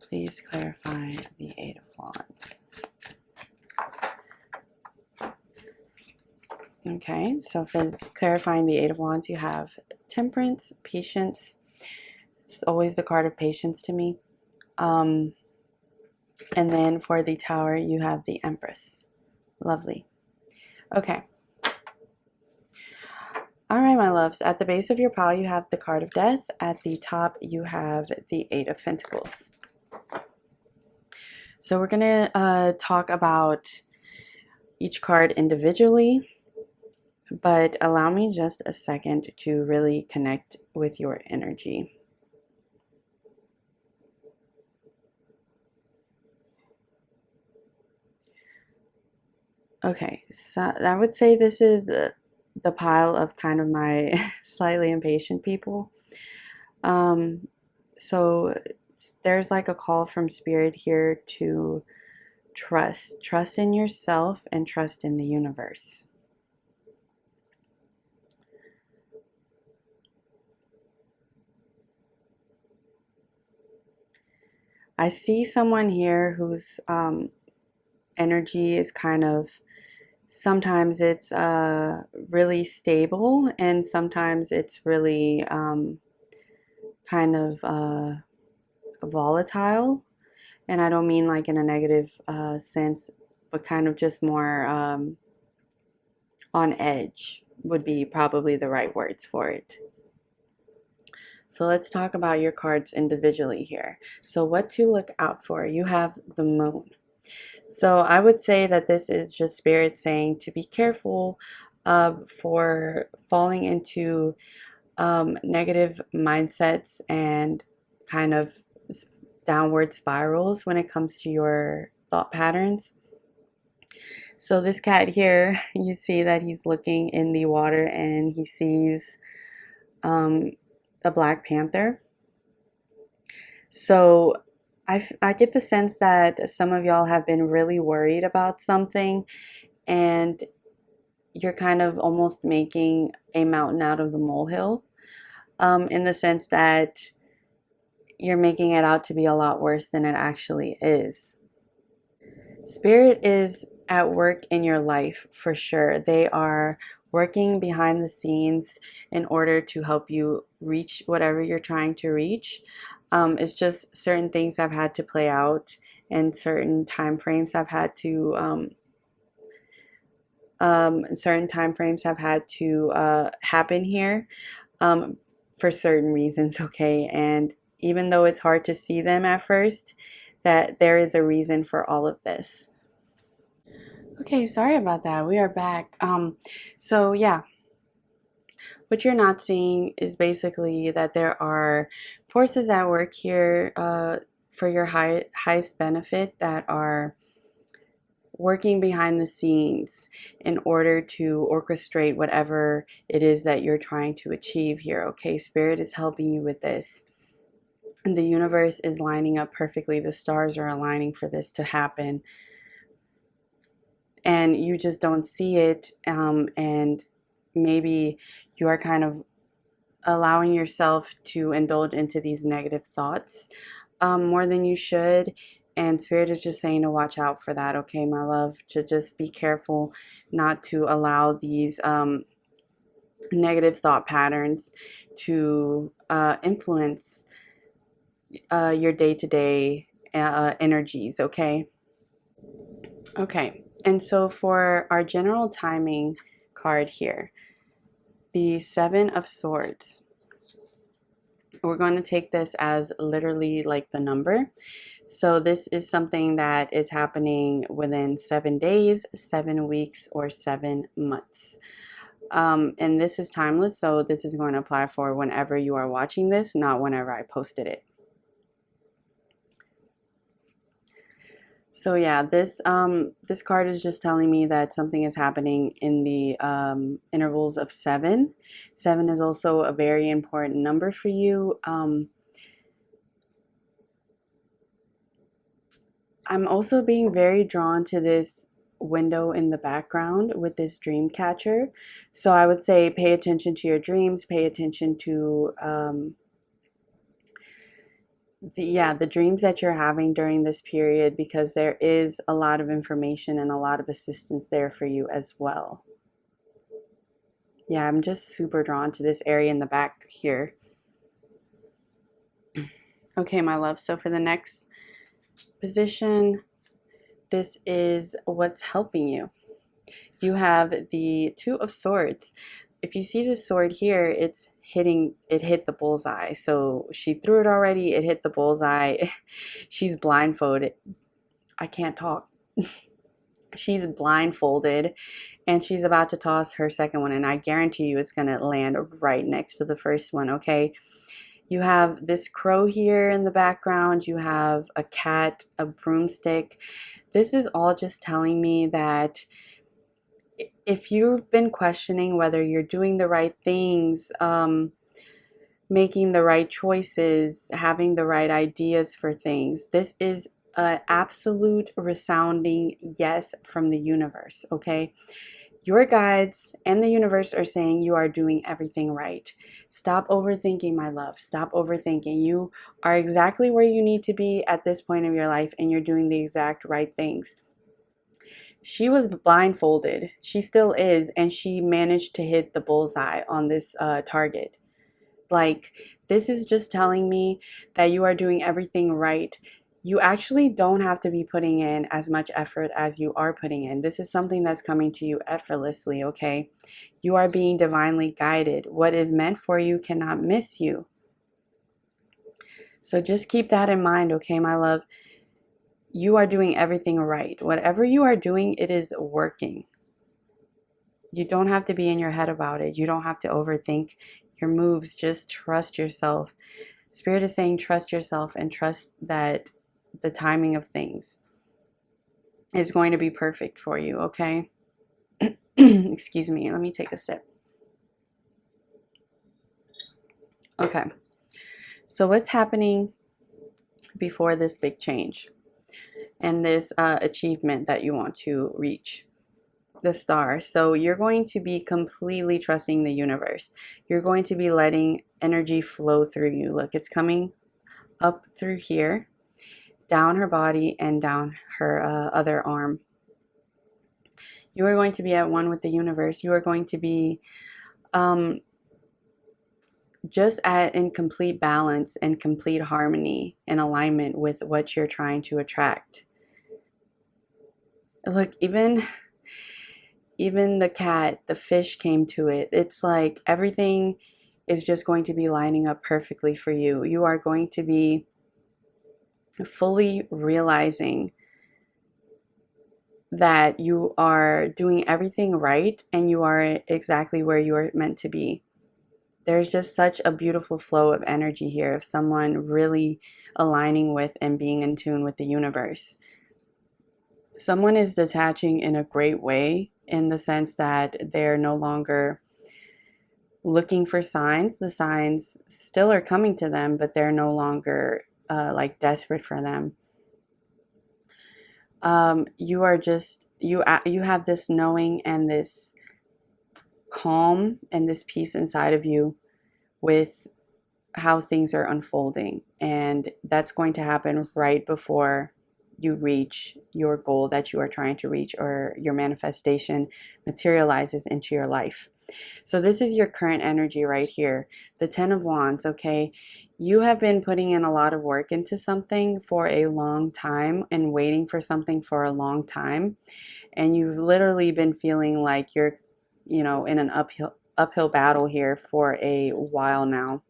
Speaker 1: Please clarify the Eight of Wands. Okay, so for clarifying the Eight of Wands, you have Temperance, Patience. It's always the card of patience to me. And then for the Tower, you have the Empress. Lovely. Okay. All right, my loves. At the base of your pile, you have the card of Death. At the top, you have the Eight of Pentacles. So we're going to talk about each card individually, but allow me just a second to really connect with your energy. Okay, so I would say this is the pile of kind of my slightly impatient people. So there's like a call from Spirit here to trust in yourself and trust in the universe. I see someone here whose energy is kind of, sometimes it's really stable, and sometimes it's really kind of volatile. And I don't mean like in a negative sense, but kind of just more on edge would be probably the right words for it. So let's talk about your cards individually here. So what to look out for? You have the moon. So I would say that this is just spirit saying to be careful for falling into negative mindsets and kind of downward spirals when it comes to your thought patterns. So this cat here, you see that he's looking in the water and he sees um, a Black Panther. So I get the sense that some of y'all have been really worried about something, and you're kind of almost making a mountain out of the molehill, in the sense that you're making it out to be a lot worse than it actually is. Spirit is at work in your life for sure. They are working behind the scenes in order to help you reach whatever you're trying to reach. It's just certain things have had to play out, and certain time frames have had to happen here, um, for certain reasons. Okay, and even though it's hard to see them at first, that there is a reason for all of this. Okay, sorry about that. We are back. So yeah, what you're not seeing is basically that there are forces at work here for your highest benefit that are working behind the scenes in order to orchestrate whatever it is that you're trying to achieve here. Okay, Spirit is helping you with this. And the universe is lining up perfectly. The stars are aligning for this to happen. And you just don't see it. And maybe you are kind of allowing yourself to indulge into these negative thoughts more than you should. And Spirit is just saying to watch out for that, okay, my love, to just be careful not to allow these negative thought patterns to influence your day-to-day energies, okay? Okay, and so for our general timing card here, the Seven of Swords. We're going to take this as literally like the number. So this is something that is happening within 7 days, 7 weeks, or 7 months. And this is timeless, so this is going to apply for whenever you are watching this, not whenever I posted it. So yeah, this card is just telling me that something is happening in the intervals of 7. 7 is also a very important number for you. I'm also being very drawn to this window in the background with this dream catcher. So I would say pay attention to your dreams, pay attention to the dreams that you're having during this period, because there is a lot of information and a lot of assistance there for you as well. Yeah, I'm just super drawn to this area in the back here. Okay, my love. So for the next position, this is what's helping you. You have the Two of Swords. If you see this sword here, it hit the bullseye. So she threw it already, it hit the bullseye. She's blindfolded. I can't talk. She's blindfolded and she's about to toss her second one, and I guarantee you it's going to land right next to the first one, okay? You have this crow here in the background. You have a cat, a broomstick. This is all just telling me that if you've been questioning whether you're doing the right things, making the right choices, having the right ideas for things, this is an absolute resounding yes from the universe, okay? Your guides and the universe are saying you are doing everything right. Stop overthinking, my love. Stop overthinking. You are exactly where you need to be at this point of your life, and you're doing the exact right things. She was blindfolded. She still is, and she managed to hit the bullseye on this target. Like, this is just telling me that you are doing everything right. you actually don't have to be putting in as much effort as you are putting in. This is something that's coming to you effortlessly, okay? You are being divinely guided. What is meant for you cannot miss you. So just keep that in mind, okay, my love? You are doing everything right. Whatever you are doing, it is working. You don't have to be in your head about it. You don't have to overthink your moves. Just trust yourself. Spirit is saying trust yourself and trust that the timing of things is going to be perfect for you, okay? Excuse me. Let me take a sip. Okay. So what's happening before this big change and this achievement that you want to reach? The star. So you're going to be completely trusting the universe. You're going to be letting energy flow through you. Look, it's coming up through here, down her body, and down her other arm. You are going to be at one with the universe. You are going to be just in complete balance and complete harmony and alignment with what you're trying to attract. Look, even the cat, the fish came to it. It's like everything is just going to be lining up perfectly for you. You are going to be fully realizing that you are doing everything right and you are exactly where you are meant to be. There's just such a beautiful flow of energy here of someone really aligning with and being in tune with the universe. Someone is detaching in a great way, in the sense that they're no longer looking for signs. The signs still are coming to them, but they're no longer like desperate for them. You are just, you have this knowing and this calm and this peace inside of you with how things are unfolding, and that's going to happen right before you reach your goal that you are trying to reach, or your manifestation materializes into your life. So this is your current energy right here, the 10 of Wands, okay? You have been putting in a lot of work into something for a long time and waiting for something for a long time, and you've literally been feeling like you're, in an uphill battle here for a while now.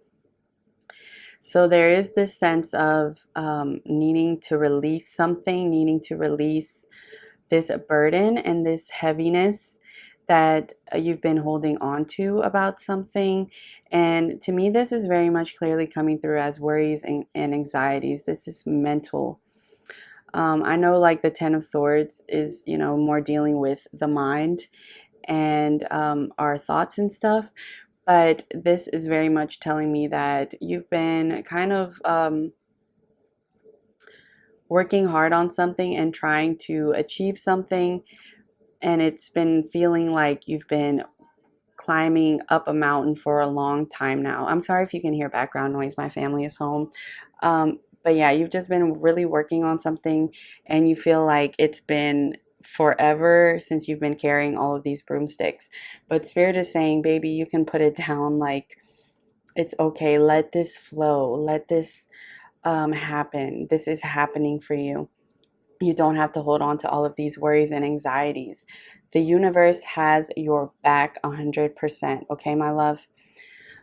Speaker 1: So there is this sense of needing to release something, needing to release this burden and this heaviness that you've been holding on to about something. And to me, this is very much clearly coming through as worries and anxieties. This is mental. I know like the 10 of Swords is, more dealing with the mind and our thoughts and stuff. But this is very much telling me that you've been kind of working hard on something and trying to achieve something, and it's been feeling like you've been climbing up a mountain for a long time now. I'm sorry if you can hear background noise. My family is home. But yeah, you've just been really working on something, and you feel like it's been forever since you've been carrying all of these broomsticks. But Spirit is saying, baby, you can put it down. Like, it's okay. Let this flow. Let this happen. This is happening for you. You don't have to hold on to all of these worries and anxieties. The universe has your back 100%. Okay, my love?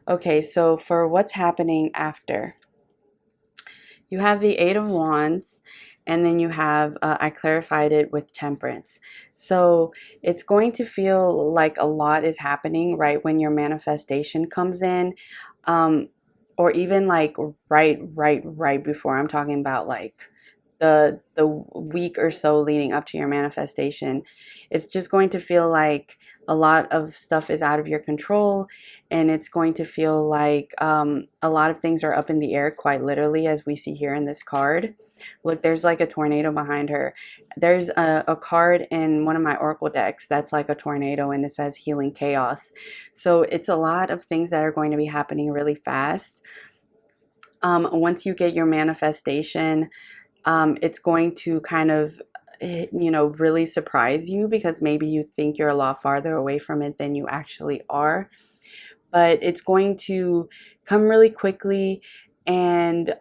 Speaker 1: Okay, so for what's happening after, you have the 8 of Wands, and then you have, I clarified it with Temperance. So it's going to feel like a lot is happening right when your manifestation comes in, or even like right before. I'm talking about like the week or so leading up to your manifestation. It's just going to feel like a lot of stuff is out of your control, and it's going to feel like a lot of things are up in the air, quite literally, as we see here in this card. Look, there's like a tornado behind her. There's a card in one of my oracle decks that's like a tornado, and it says healing chaos. So it's a lot of things that are going to be happening really fast. Once you get your manifestation, it's going to kind of, really surprise you, because maybe you think you're a lot farther away from it than you actually are. But it's going to come really quickly, and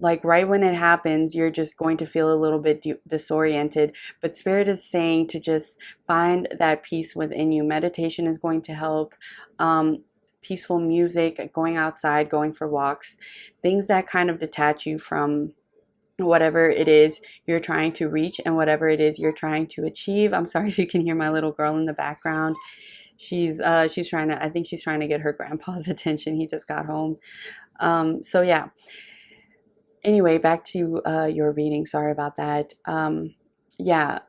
Speaker 1: like right when it happens, you're just going to feel a little bit disoriented. But Spirit is saying to just find that peace within you. Meditation is going to help. Peaceful music, going outside, going for walks, things that kind of detach you from whatever it is you're trying to reach and whatever it is you're trying to achieve. I'm sorry if you can hear my little girl in the background. She's trying to, I think she's trying to get her grandpa's attention. He just got home. So yeah. Anyway, back to your reading. Sorry about that. Yeah.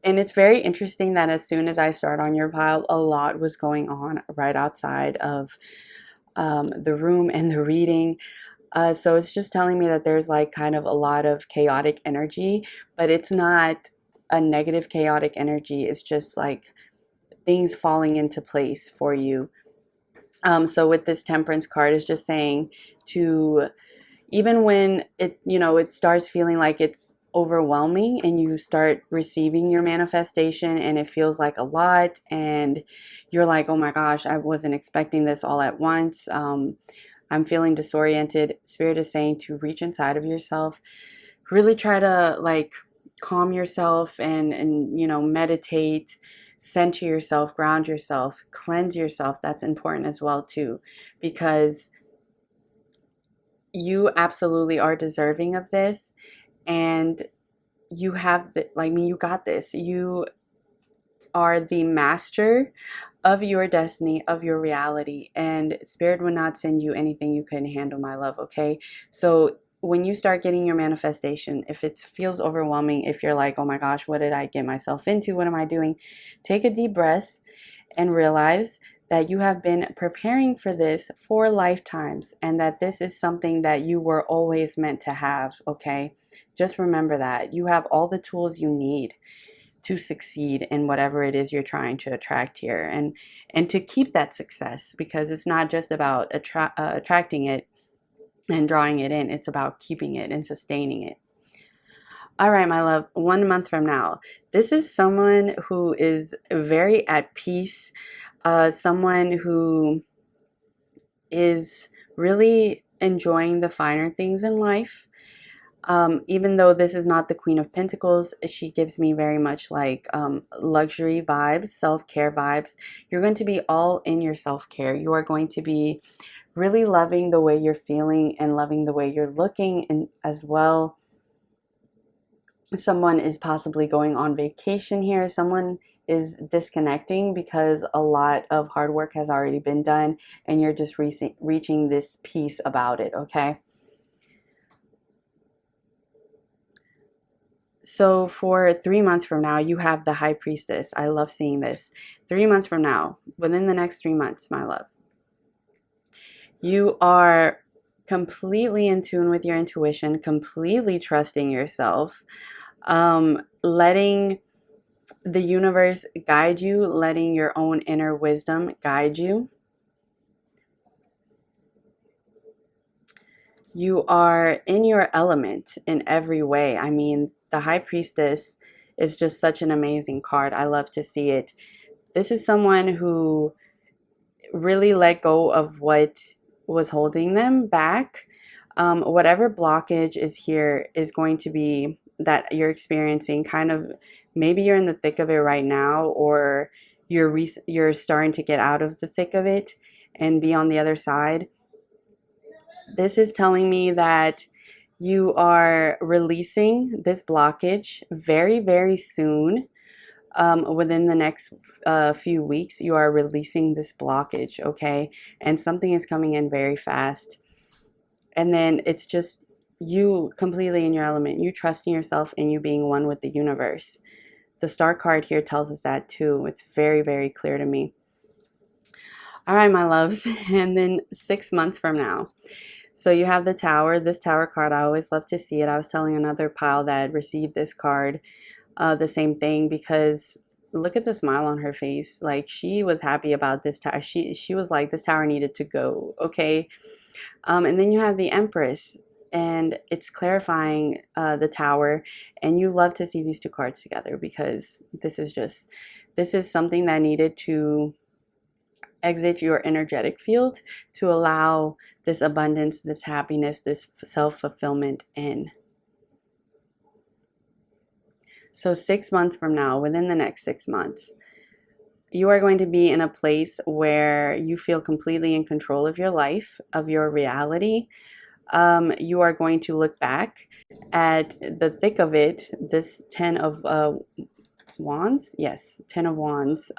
Speaker 1: And it's very interesting that as soon as I start on your pile, a lot was going on right outside of the room and the reading. So it's just telling me that there's like kind of a lot of chaotic energy, but it's not a negative chaotic energy. It's just like things falling into place for you. So with this Temperance card, is just saying to, even when it, it starts feeling like it's overwhelming and you start receiving your manifestation and it feels like a lot and you're like, oh my gosh, I wasn't expecting this all at once. I'm feeling disoriented. Spirit is saying to reach inside of yourself, really try to like calm yourself and meditate, center yourself, ground yourself, cleanse yourself. That's important as well too, because you absolutely are deserving of this, and you have the, like me, you got this. You are the master of your destiny, of your reality, and Spirit would not send you anything you couldn't handle, my love. Okay, so when you start getting your manifestation, if it feels overwhelming, if you're like, oh my gosh, what did I get myself into, what am I doing, take a deep breath and realize that you have been preparing for this for lifetimes, and that this is something that you were always meant to have. Okay, just remember that you have all the tools you need to succeed in whatever it is you're trying to attract here, and to keep that success, because it's not just about attracting it and drawing it in. It's about keeping it and sustaining it. All right, my love, 1 month from now, this is someone who is very at peace, someone who is really enjoying the finer things in life. Even though this is not the Queen of Pentacles, she gives me very much like luxury vibes, self-care vibes. You're going to be all in your self-care. You are going to be really loving the way you're feeling and loving the way you're looking, and as well, someone is possibly going on vacation here. Someone is disconnecting because a lot of hard work has already been done and you're just reaching this peace about it. Okay, so for 3 months from now, you have the High Priestess. I love seeing this. 3 months from now, within the next 3 months, my love, you are completely in tune with your intuition, completely trusting yourself, letting the universe guide you, letting your own inner wisdom guide you. You are in your element in every way. I mean, the High Priestess is just such an amazing card. I love to see it. This is someone who really let go of what was holding them back. Whatever blockage is here is going to be that you're experiencing, kind of, maybe you're in the thick of it right now, or you're starting to get out of the thick of it and be on the other side. This is telling me that you are releasing this blockage very, very soon. Within the next few weeks, you are releasing this blockage, okay? And something is coming in very fast. And then it's just you completely in your element, you trusting yourself and you being one with the universe. The Star card here tells us that too. It's very, very clear to me. All right, my loves. And then 6 months from now, so you have the Tower. This Tower card, I always love to see it. I was telling another pile that received this card the same thing, because look at the smile on her face. Like, she was happy about this tower. She was like, this tower needed to go, okay? And then you have the Empress, and it's clarifying the Tower, and you love to see these two cards together, because this is something that needed to exit your energetic field to allow this abundance, this happiness, this self-fulfillment in. So 6 months from now, within the next 6 months, you are going to be in a place where you feel completely in control of your life, of your reality. You are going to look back at the thick of it, this 10 of wands, yes, 10 of wands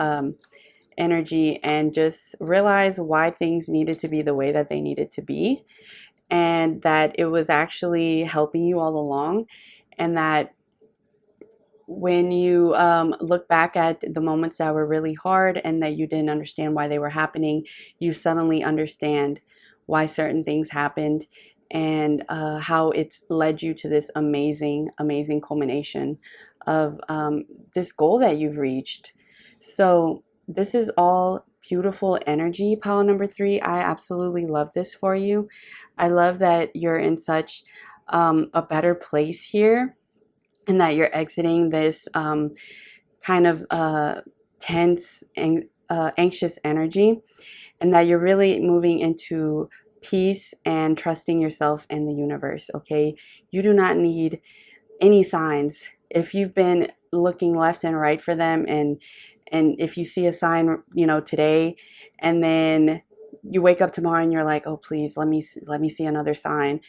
Speaker 1: energy, and just realize why things needed to be the way that they needed to be, and that it was actually helping you all along, and that when you look back at the moments that were really hard and that you didn't understand why they were happening, you suddenly understand why certain things happened, and how it's led you to this amazing, amazing culmination of this goal that you've reached. So this is all beautiful energy, pile number 3. I absolutely love this for you. I love that you're in such a better place here, and that you're exiting this kind of tense and anxious energy, and that you're really moving into peace and trusting yourself and the universe, okay? You do not need any signs. If you've been looking left and right for them, and if you see a sign, you know, today, and then you wake up tomorrow and you're like, oh, please, let me see another sign.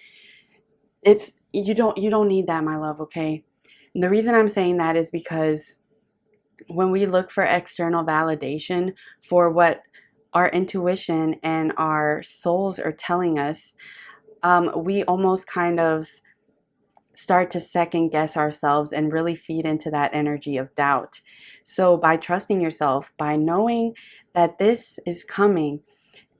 Speaker 1: It's you don't need that, my love, okay? And the reason I'm saying that is because when we look for external validation for what our intuition and our souls are telling us, we almost kind of start to second guess ourselves and really feed into that energy of doubt. So by trusting yourself, by knowing that this is coming,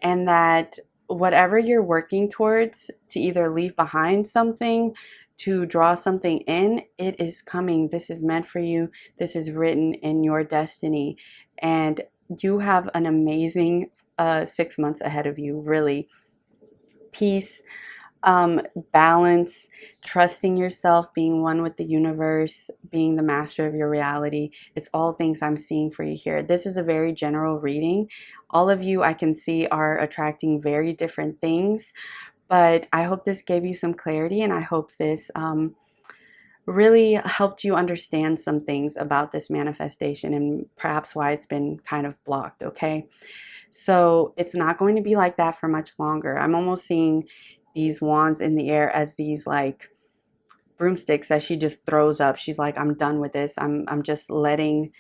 Speaker 1: and that whatever you're working towards, to either leave behind something, to draw something in, it is coming. This is meant for you. This is written in your destiny. And you have an amazing 6 months ahead of you, really. Peace, balance, trusting yourself, being one with the universe, being the master of your reality. It's all things I'm seeing for you here. This is a very general reading. All of you, I can see, are attracting very different things, but I hope this gave you some clarity, and I hope this really helped you understand some things about this manifestation and perhaps why it's been kind of blocked, okay? So it's not going to be like that for much longer. I'm almost seeing these wands in the air as these like broomsticks that she just throws up. She's like, I'm done with this. I'm just letting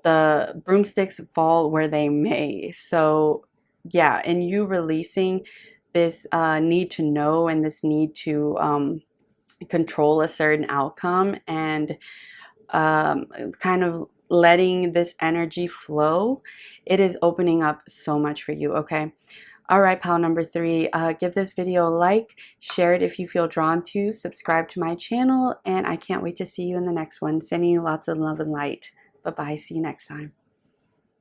Speaker 1: the broomsticks fall where they may. So yeah, and you releasing this need to know, and this need to control a certain outcome, and kind of letting this energy flow, it is opening up so much for you, okay? All right, pile number 3, give this video a like, share it if you feel drawn to, subscribe to my channel, and I can't wait to see you in the next one. Sending you lots of love and light. Bye-bye. See you next time.